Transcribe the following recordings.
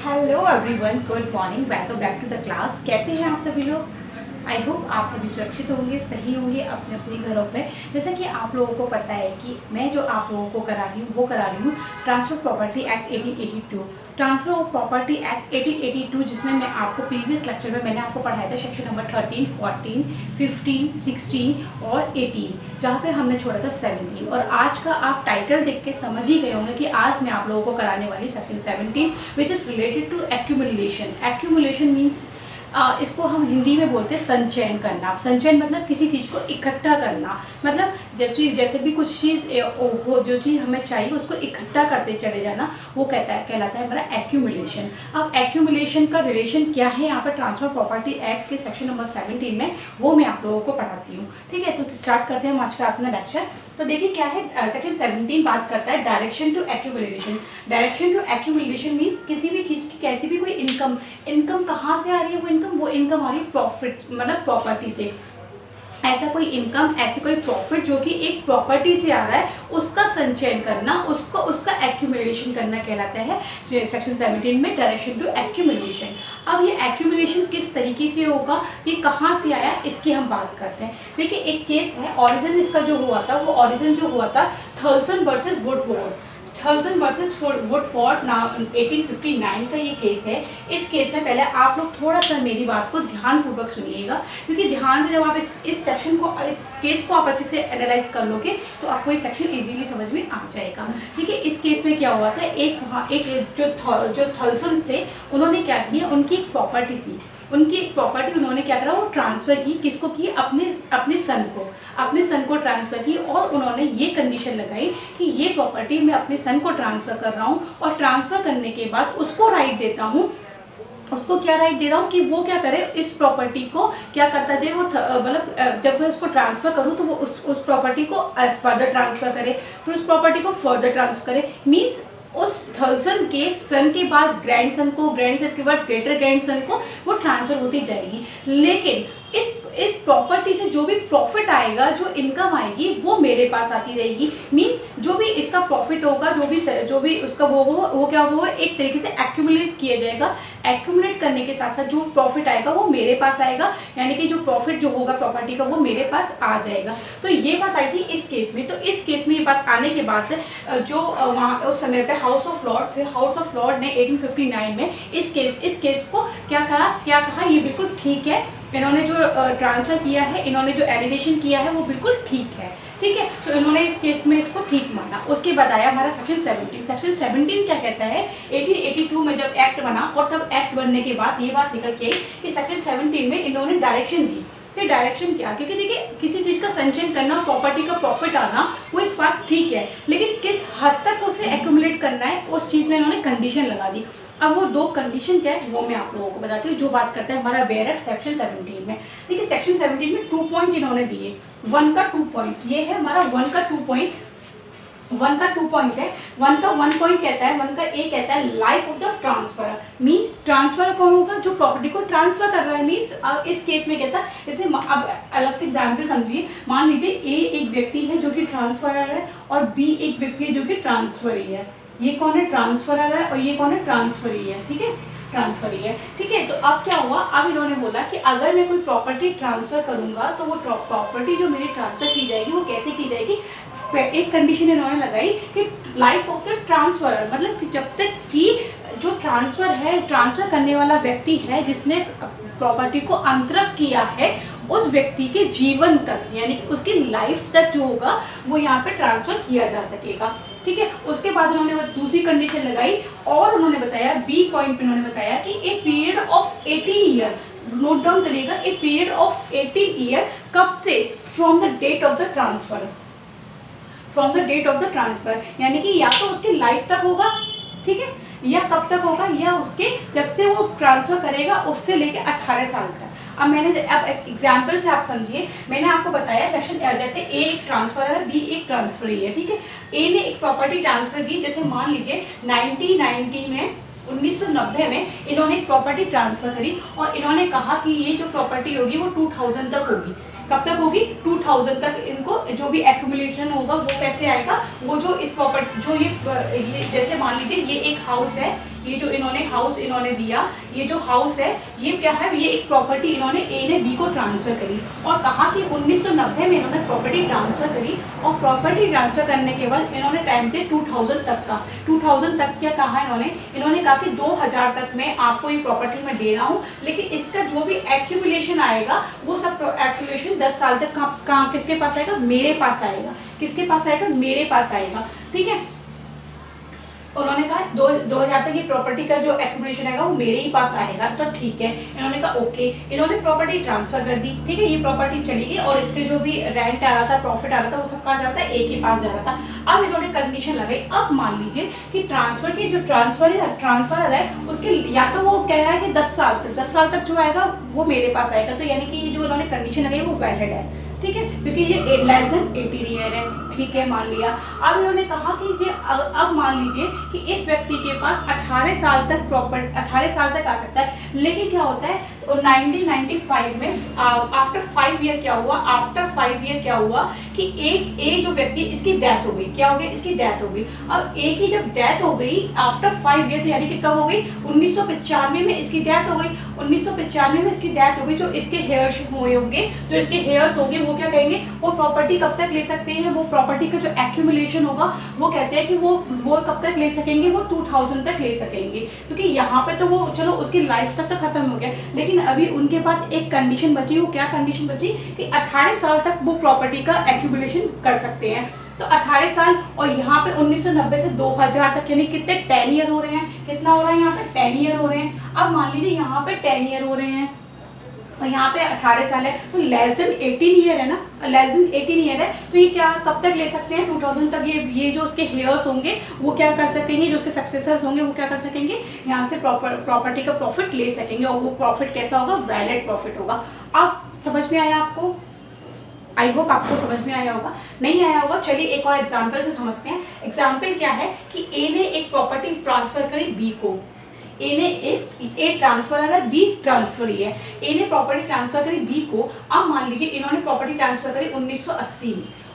Hello everyone, good morning, welcome back to the class. कैसे हैं आप सभी लोग? आई होप आप सभी सुरक्षित होंगे, सही होंगे अपने अपने घरों में। जैसा कि आप लोगों को पता है कि मैं जो आप लोगों को करा रही हूँ वो करा रही हूँ transfer property act 1882। Transfer of property act 1882, जिसमें मैं आपको प्रीवियस लेक्चर में मैंने आपको पढ़ाया था सेक्शन नंबर 13, 14, 15, 16 और 18, जहाँ पे हमने छोड़ा था 17। और आज का आप टाइटल देख के समझ ही गए होंगे कि आज मैं आप लोगों को कराने वाली section 17, which is related to accumulation. Accumulation means इसको हम हिंदी में बोलते हैं संचयन करना। संचयन मतलब किसी चीज़ को इकट्ठा करना, मतलब जैसे भी कुछ चीज़ हो, जो चीज़ हमें चाहिए उसको इकट्ठा करते चले जाना, वो कहलाता है हमारा एक्यूमुलेशन। अब एक्यूमुलेशन का रिलेशन क्या है यहाँ पर ट्रांसफर प्रॉपर्टी एक्ट के सेक्शन नंबर 17 में, वो मैं आप लोगों को पढ़ाती हूँ। ठीक है, तो स्टार्ट करते हैं हम आज का अपना लेक्चर। तो देखिए क्या है, सेक्शन 17 बात करता है direction to accumulation. Direction to accumulation means किसी भी चीज़ की कैसी भी कोई इनकम कहाँ से आ रही है, वो इनकम आ रही है प्रॉफिट, मतलब प्रॉपर्टी से। ऐसा कोई इनकम, ऐसी कोई प्रॉफिट जो कि एक प्रॉपर्टी से आ रहा है, उसका संचयन करना, उसका एक्यूमुलेशन करना कहलाता है सेक्शन 17 में डायरेक्शन टू एक्यूमुलेशन। अब ये एक्यूमुलेशन किस तरीके से होगा, ये कहाँ से आया, इसकी हम बात करते हैं। देखिए एक केस है, ऑरिजिन इसका जो हुआ था, वो ऑरिजिन जो हुआ था थर्सन वर्सेस वुडफोर्ड। थर्सन वर्सेस वुडफोर्ड 1859 का ये केस है। इस केस में पहले आप लोग थोड़ा सा मेरी बात को ध्यानपूर्वक सुनिएगा, क्योंकि ध्यान से जब आप इस सेक्शन को, इस केस को आप अच्छे से एनालाइज कर लोगे तो आपको ये सेक्शन इजीली समझ में आ जाएगा। ठीक है, इस केस में क्या हुआ था, एक जो थर्सन थे उन्होंने क्या किया, उनकी एक प्रॉपर्टी थी, उनकी एक प्रॉपर्टी उन्होंने क्या करा, वो ट्रांसफ़र की, किसको की, अपने सन को ट्रांसफ़र की। और उन्होंने ये कंडीशन लगाई कि ये प्रॉपर्टी मैं अपने सन को ट्रांसफ़र कर रहा हूँ, और ट्रांसफ़र करने के बाद उसको राइट देता हूँ, उसको क्या राइट दे रहा हूँ कि वो क्या करे, इस प्रॉपर्टी को क्या करता दे, वो मतलब जब मैं उसको ट्रांसफ़र करूँ तो वो उस प्रॉपर्टी को फर्दर ट्रांसफ़र करे, फिर उस प्रॉपर्टी को फर्दर ट्रांसफ़र करे। मीन्स उस थर्सन के सन के बाद ग्रैंडसन को, ग्रैंडसन के बाद ग्रेटर ग्रैंडसन को वो ट्रांसफ़र होती जाएगी। लेकिन इस प्रॉपर्टी से जो भी प्रॉफिट आएगा, जो इनकम आएगी, वो मेरे पास आती रहेगी। मींस जो भी इसका प्रॉफिट होगा, जो भी उसका वो क्या होगा, वो एक तरीके से एक्यूमुलेट किया जाएगा। एक्यूमुलेट करने के साथ साथ जो प्रॉफिट आएगा वो मेरे पास आएगा, यानी कि जो प्रॉफिट जो होगा प्रॉपर्टी का वो मेरे पास आ जाएगा। तो ये बात आई थी इस केस में। तो इस केस में ये बात आने के बाद जो वहाँ उस समय पे हाउस ऑफ लॉर्ड थे, हाउस ऑफ लॉर्ड ने 1859 में इस केस को क्या कहा, ये बिल्कुल ठीक है, इन्होंने जो ट्रांसफ़र किया है, इन्होंने जो एलिनेशन किया है वो बिल्कुल ठीक है। ठीक है, तो इन्होंने इस केस में इसको ठीक माना। उसके बाद आया हमारा सेक्शन 17। सेक्शन 17 क्या कहता है, 1882 में जब एक्ट बना, और तब एक्ट बनने के बाद ये बात निकल के आई कि सेक्शन 17 में इन्होंने डायरेक्शन दी। फिर डायरेक्शन क्या, क्योंकि देखिए किसी चीज़ का संचयन करना, प्रॉपर्टी का प्रॉफिट आना, वो एक बात ठीक है, लेकिन किस हद तक उसे एक्यूमुलेट करना है, उस चीज़ में इन्होंने कंडीशन लगा दी। अब वो दो कंडीशन क्या है वो मैं आप लोगों को बताती हूँ, जो बात करता है हमारा बेयर एक्ट सेक्शन 17 में। देखिए सेक्शन 17 में 2 पॉइंट इन्होंने दिए। 1 का 2 पॉइंट, ये है हमारा 1 का 2 पॉइंट है। 1 का 1 पॉइंट कहता है, 1 का ए कहता है life of the transfer. Means transfer कौन होगा, जो प्रॉपर्टी को ट्रांसफर कर रहा है। मीन्स इस केस में कहता है, जैसे अब अलग से एग्जाम्पल समझिए, मान लीजिए ए एक व्यक्ति है जो कि ट्रांसफरर है, और बी एक व्यक्ति है जो कि ट्रांसफरी है। ये कौन है, ट्रांसफरर है, और ये कौन है, ट्रांसफरी है। ठीक है, ट्रांसफरी है। ठीक है, तो अब क्या हुआ, अब इन्होंने बोला कि अगर मैं कोई प्रॉपर्टी ट्रांसफ़र करूंगा तो वो प्रॉपर्टी जो मेरी ट्रांसफ़र की जाएगी वो कैसे की जाएगी। एक कंडीशन इन्होंने लगाई कि लाइफ ऑफ द ट्रांसफरर, मतलब कि जब तक कि जो ट्रांसफ़र करने वाला व्यक्ति है, जिसने प्रॉपर्टी को अंतरित किया है, उस व्यक्ति के जीवन तक, यानी कि उसकी लाइफ तक जो होगा वो यहाँ पे ट्रांसफ़र किया जा सकेगा। ठीक है, उसके बाद उन्होंने दूसरी कंडीशन लगाई, और उन्होंने बताया बी पॉइंट पे उन्होंने बताया कि a period of 18 year, note down करिएगा, ए पीरियड ऑफ 18 ईयर, कब से, from the date of the transfer, from the date of the transfer, यानी कि या तो उसकी लाइफ तक होगा, ठीक है, या कब तक होगा, या उसके जब से वो ट्रांसफ़र करेगा उससे लेके 18 साल तक। अब एग्जाम्पल से आप समझिए, मैंने आपको बताया सेक्शन, जैसे ए एक ट्रांसफर है, बी एक ट्रांसफरी है। ठीक है, ए ने एक प्रॉपर्टी ट्रांसफ़र की, जैसे मान लीजिए 1990 में, 1990 में इन्होंने एक प्रॉपर्टी ट्रांसफ़र करी, और इन्होंने कहा कि ये जो प्रॉपर्टी होगी वो 2000 तक होगी। कब तक होगी, 2000 तक। इनको जो भी एक्यूमुलेशन होगा वो कैसे आएगा, वो जो इस प्रॉपर्टी, जो ये जैसे मान लीजिए ये एक हाउस है, ये जो इन्होंने हाउस इन्होंने दिया, ये जो हाउस है ये क्या है, ये एक प्रॉपर्टी इन्होंने ए ने बी को ट्रांसफ़र करी और कहा कि 1990 में इन्होंने प्रॉपर्टी ट्रांसफ़र करी और प्रॉपर्टी ट्रांसफ़र करने के बाद इन्होंने टाइम दिया 2000 तक का। 2000 तक क्या कहा इन्होंने कहा कि 2000 तक मैं आपको ये प्रॉपर्टी में दे रहा हूँ, लेकिन इसका जो भी एक्यूमुलेशन आएगा वो सब एक्यूमुलेशन 10 साल तक कहाँ किसके पास आएगा, मेरे पास आएगा। किसके पास आएगा, मेरे पास आएगा। ठीक है, उन्होंने कहा 2000 तक ये प्रॉपर्टी का जो एक्यूमुलेशन आएगा वो मेरे ही पास आएगा। तो ठीक है, इन्होंने कहा ओके, इन्होंने प्रॉपर्टी ट्रांसफर कर दी। ठीक है, ये प्रॉपर्टी चली गई और इसके जो भी रेंट आ रहा था, प्रॉफिट आ रहा था, वो सब कहाँ जा रहा था, एक ही पास जा रहा था। अब इन्होंने कंडीशन लगाई, अब मान लीजिए कि ट्रांसफर की जो ट्रांसफर आ रहा है उसके या तो वो कह रहा है कि 10 साल तक जो आएगा वो मेरे पास आएगा, तो यानी कि जो इन्होंने कंडीशन लगाई वो वैलिड है। ठीक है, क्योंकि ये लेस देन 18 ईयर है। ठीक है, मान लिया। अब इन्होंने कहा कि ये अब मान लीजिए कि इस व्यक्ति के पास 18 साल तक आ सकता है, लेकिन क्या होता है 1995 में आफ्टर 5 ईयर क्या हुआ कि एक जो व्यक्ति, इसकी डेथ हो गई। क्या हो गया, इसकी डेथ हो गई। अब एक की जब डेथ हो गई आफ्टर 5 ईयर, यानी कि कब हो गई, 1995 में इसकी डेथ हो गई। 1995 में इसकी डेथ हो गई। जो इसके हेयर्स हुए होंगे, जो इसके हेयर्स होंगे, वो क्या कहेंगे, वो प्रॉपर्टी कब तक ले सकते हैं, वो प्रॉपर्टी का जो एक्यूमुलेशन होगा वो कहते हैं कि वो कब तक ले सकेंगे, वो 2000 तक ले सकेंगे, क्योंकि यहाँ पे तो वो चलो उसकी लाइफ तक तो खत्म हो गया, लेकिन अभी उनके पास एक कंडीशन बची। वो क्या कंडीशन बची कि 18 साल तक वो प्रॉपर्टी का एक्यूमुलेशन कर सकते हैं। तो 18 साल और यहाँ पे 1990 से 2000 तक, यानी कितने 10 ईयर हो रहे हैं। कितना हो रहा है यहाँ पे, 10 ईयर हो रहे हैं। अब मान लीजिए यहाँ पे 10 ईयर हो रहे हैं और यहाँ पे 18 साल है, तो लेस देन 18 ईयर है ना, लेस देन 18 ईयर है, तो ये क्या कब तक ले सकते हैं, 2000 तक। ये जो उसके हेयर्स होंगे वो क्या कर सकेंगे, जो उसके सक्सेसर्स होंगे वो क्या कर सकेंगे, यहाँ से प्रॉपर्टी का प्रॉफिट ले सकेंगे और वो प्रॉफिट कैसा होगा, वैलिड प्रॉफिट होगा। अब समझ में आया आपको? आई होप आपको समझ में आया होगा। नहीं आया होगा, चलिए एक और एग्जाम्पल से समझते हैं। एग्जाम्पल क्या है कि ए ने एक प्रॉपर्टी ट्रांसफर करी बी को। ए ट्रांसफर अगर बी ट्रांसफर ही है, ए ने प्रॉपर्टी ट्रांसफर करी बी को। अब मान लीजिए इन्होंने प्रॉपर्टी ट्रांसफर करी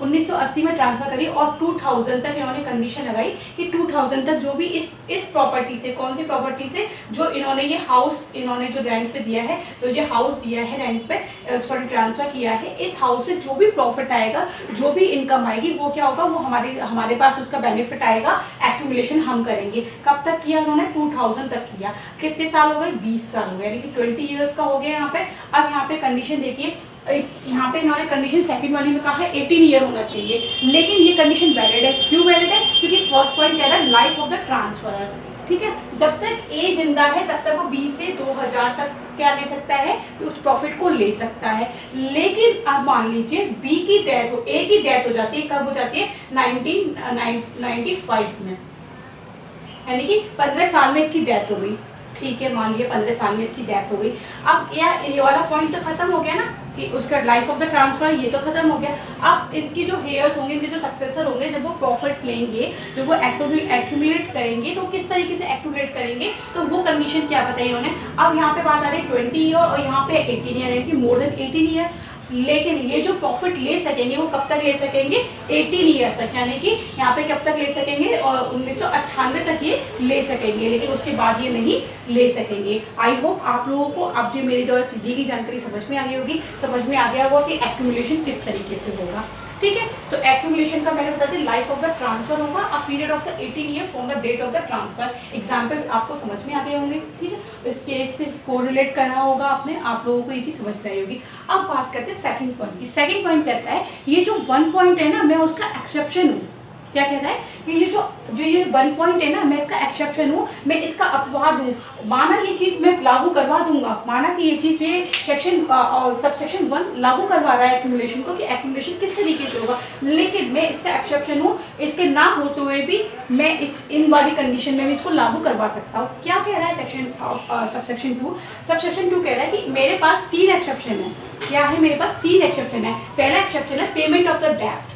1980 में ट्रांसफर करी और 2000 तक इन्होंने कंडीशन लगाई कि 2000 तक जो भी इस प्रॉपर्टी से, कौन सी प्रॉपर्टी से, जो इन्होंने ये हाउस इन्होंने जो रेंट पे दिया है, तो ये हाउस दिया है रेंट पे, सॉरी ट्रांसफर किया है, इस हाउस से जो भी प्रॉफिट आएगा, जो भी इनकम आएगी, वो क्या होगा, वो हमारे पास उसका बेनिफिट आएगा, एक्यूमुलेशन हम करेंगे। कब तक किया उन्होंने, 2000 तक किया। कितने साल हो गए, 20 साल हो गए, यानी कि 20 ईयर्स का हो गया यहाँ पे। अब यहाँ पे कंडीशन देखिए, यहाँ पे इन्होंने कंडीशन सेकंड वाली में कहा है 18 ईयर होना चाहिए, लेकिन ये कंडीशन वैलिड है। क्यों वैलिड है, क्योंकि फर्स्ट पॉइंट कह रहा है लाइफ ऑफ द ट्रांसफरर। ठीक है, जब तक ए जिंदा है तब तक वो 20 से 2000 तक क्या ले सकता है, उस प्रॉफिट को ले सकता है। लेकिन अब मान लीजिए बी की डेथ हो, ए की डेथ हो जाती है, कब हो जाती है, 1995 में, यानी कि 15 साल में इसकी डेथ हो गई। ठीक है, मान लिया 15 साल में इसकी डेथ हो गई। अब ये वाला पॉइंट तो खत्म हो गया ना कि उसका लाइफ ऑफ द ट्रांसफर, ये तो खत्म हो गया। अब इसकी जो हेयर्स होंगे, इनके जो सक्सेसर होंगे, जब वो प्रॉफिट लेंगे, जब वो एक्यूमुलेट करेंगे, तो किस तरीके से एक्यूमुलेट करेंगे, तो वो कंडीशन क्या बताई उन्होंने। अब यहाँ पे बात आ रही है 20 ईयर और यहाँ पे 18 ईयर, यानी कि मोर देन 18 ईयर। लेकिन ये जो प्रॉफिट ले सकेंगे वो कब तक ले सकेंगे, 18 ईयर तक, यानी कि यहाँ पे कब तक ले सकेंगे, और 1998 तक ये ले सकेंगे, लेकिन उसके बाद ये नहीं ले सकेंगे। आई होप आप लोगों को अब जो मेरी द्वारा दी गई जानकारी समझ में आ गई होगी, समझ में आ गया होगा कि एक्यूमुलेशन किस तरीके से होगा। ठीक है, तो एक्यूमुलेशन का मैंने बता दिया, लाइफ ऑफ द ट्रांसफर होगा, a period of the 18 year from the date of the transfer. Examples आपको समझ में आ गए होंगे। ठीक है, इस केस से कोरिलेट करना होगा आपने, आप लोगों को ये चीज़ समझ में आई होगी। अब बात करते हैं सेकंड पॉइंट की। सेकंड पॉइंट कहता है ये जो 1 पॉइंट है ना, मैं उसका एक्सेप्शन हूँ। क्या कहता है कि ये जो ये 1 पॉइंट है ना, मैं इसका एक्सेप्शन हूँ, मैं इसका अपवाद हूँ। माना ये चीज़ मैं लागू करवा दूंगा, माना कि ये चीज़ ये सेक्शन सबसेक्शन 1 लागू करवा रहा है एक्यूमुलेशन को, कि एक्यूमुलेशन किस तरीके से होगा, लेकिन मैं इसका एक्सेप्शन हूँ, इसके ना होते हुए भी मैं इन वाली कंडीशन में भी इसको लागू करवा सकता हूँ। क्या कह रहा है सबसेक्शन 2? सबसेक्शन 2 कह रहा है कि मेरे पास 3 एक्सेप्शन है। क्या है, मेरे पास 3 एक्सेप्शन है। पहला एक्सेप्शन है पेमेंट ऑफ द डेट।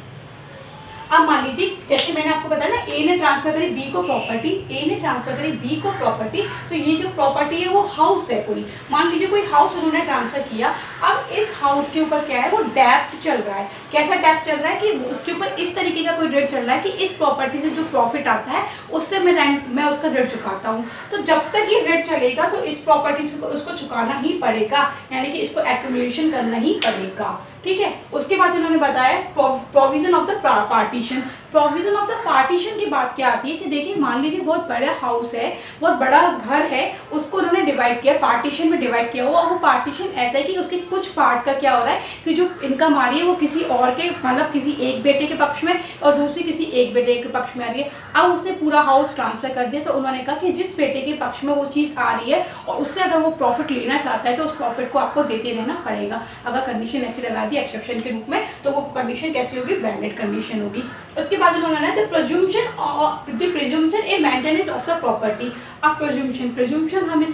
अब मान लीजिए जैसे मैंने आपको बताया ना, ए ने ट्रांसफर करी बी को प्रॉपर्टी, ए ने ट्रांसफर करी बी को प्रॉपर्टी, तो ये जो प्रॉपर्टी है वो हाउस है कोई, मान लीजिए कोई हाउस उन्होंने ट्रांसफर किया। अब इस हाउस के ऊपर क्या है, वो डेप्ट चल रहा है। कैसा डेप्ट चल रहा है कि उसके ऊपर इस तरीके का कोई ऋण चल रहा है कि इस प्रॉपर्टी से जो प्रॉफिट आता है उससे मैं उसका ऋण चुकाता हूँ। तो जब तक ये ऋण चलेगा तो इस प्रॉपर्टी से उसको चुकाना ही पड़ेगा, यानी कि इसको एक्यूमुलेशन करना ही पड़ेगा। ठीक है, उसके बाद उन्होंने बताया provision of the partition. Provision of the partition की बात क्या आती है कि देखिए मान लीजिए बहुत बड़ा हाउस है, बहुत बड़ा घर है, उसको उन्होंने डिवाइड किया, पार्टीशन में डिवाइड किया हुआ। वो पार्टीशन ऐसा है कि उसके कुछ पार्ट का क्या हो रहा है कि जो इनकम आ रही है वो किसी और के, मतलब किसी एक बेटे के पक्ष में और दूसरी किसी एक बेटे के पक्ष में आ रही है। अब उसने पूरा हाउस ट्रांसफर कर दिया, तो उन्होंने कहा कि जिस बेटे के पक्ष में वो चीज़ आ रही है और उससे अगर वो प्रॉफिट लेना चाहता है तो उस प्रॉफिट को आपको देते रहना पड़ेगा। अगर कंडीशन ऐसी लगा दी एक्सेप्शन के रूप में, तो वो कंडीशन कैसी होगी, वैलिड कंडीशन होगी। उसके बाद उन्होंने the presumption a maintenance of the property. अब प्रिज्यूम्पशन हम इस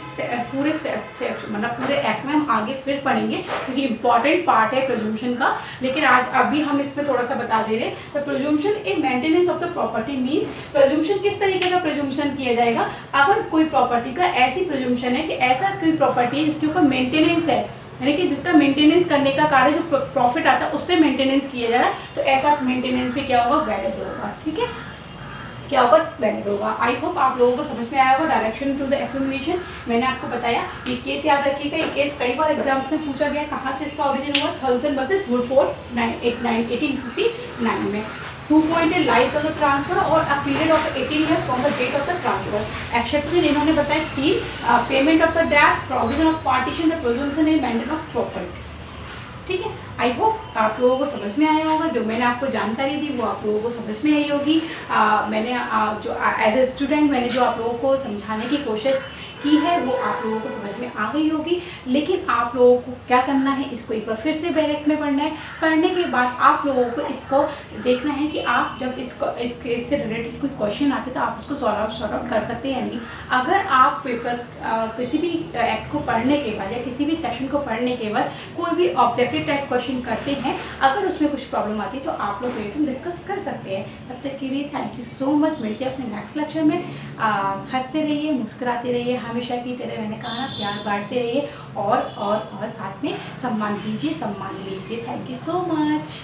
पूरे मतलब पूरे एक्ट में हम आगे फिर पढ़ेंगे क्योंकि इंपॉर्टेंट पार्ट है प्रिज्यूम्पशन का, लेकिन आज अभी हम इसमें थोड़ा सा बता दे रहे हैं। The presumption a maintenance of the property means, presumption किस तरीके का प्रिज्यूम्पशन किया जाएगा, अगर कोई प्रॉपर्टी का ऐसी प्रिज्यूम्पशन है कि ऐसा कोई प्रॉपर्टी है जिसके ऊपर मेंटेनेंस है, यानी कि जिसका मेंटेनेंस करने का कार्य जो प्रॉफिट आता है उससे मेंटेनेंस किया जा रहा है, तो ऐसा मेंटेनेंस भी क्या होगा, वैलिड होगा। ठीक है, क्या होगा, वैलिड होगा। आई होप आप लोगों को समझ में आया होगा। डायरेक्शन टू द एक्यूमुलेशन मैंने आपको बताया, ये केस याद रखिएगा। ये केस कई बार एग्जाम्स में पूछा गया, कहाँ से इसका ओरिजिन हुआ, थॉमसन वर्सेस वुडफोर्ड 1859 में। 2 पॉइंट है लाइफ ऑफ द ट्रांसफर और a period of 18 years from the date of the transfer. Exception इन्होंने बताया 3, payment of the debt, provision of partition, the presumption and maintenance of property. ठीक है, I hope आप लोगों को समझ में आया होगा। जो मैंने आपको जानकारी दी वो आप लोगों को समझ में आई होगी। मैंने जो एज ए स्टूडेंट मैंने जो आप लोगों को समझाने की कोशिश की है वो आप लोगों को समझ में आ गई होगी। लेकिन आप लोगों को क्या करना है, इसको एक बार फिर से डायरेक्ट में पढ़ना है। पढ़ने के बाद आप लोगों को इसको देखना है कि आप जब इससे रिलेटेड कोई क्वेश्चन आते तो आप उसको सॉल्व आउट कर सकते हैं या नहीं। अगर आप पेपर किसी भी एक्ट को पढ़ने के बाद या किसी भी सेशन को पढ़ने के बाद कोई भी ऑब्जेक्टिव टाइप क्वेश्चन करते हैं, अगर उसमें कुछ प्रॉब्लम आती है तो आप लोग मेरे से डिस्कस कर सकते हैं। तब तक के लिए थैंक यू सो मच। मिलते हैं अपने नेक्स्ट लेक्चर में। हंसते रहिए, मुस्कुराते रहिए, हमेशा की तरह मैंने कहा ना, प्यार बांटते रहिए और साथ में सम्मान दीजिए, सम्मान लीजिए। Thank you so much.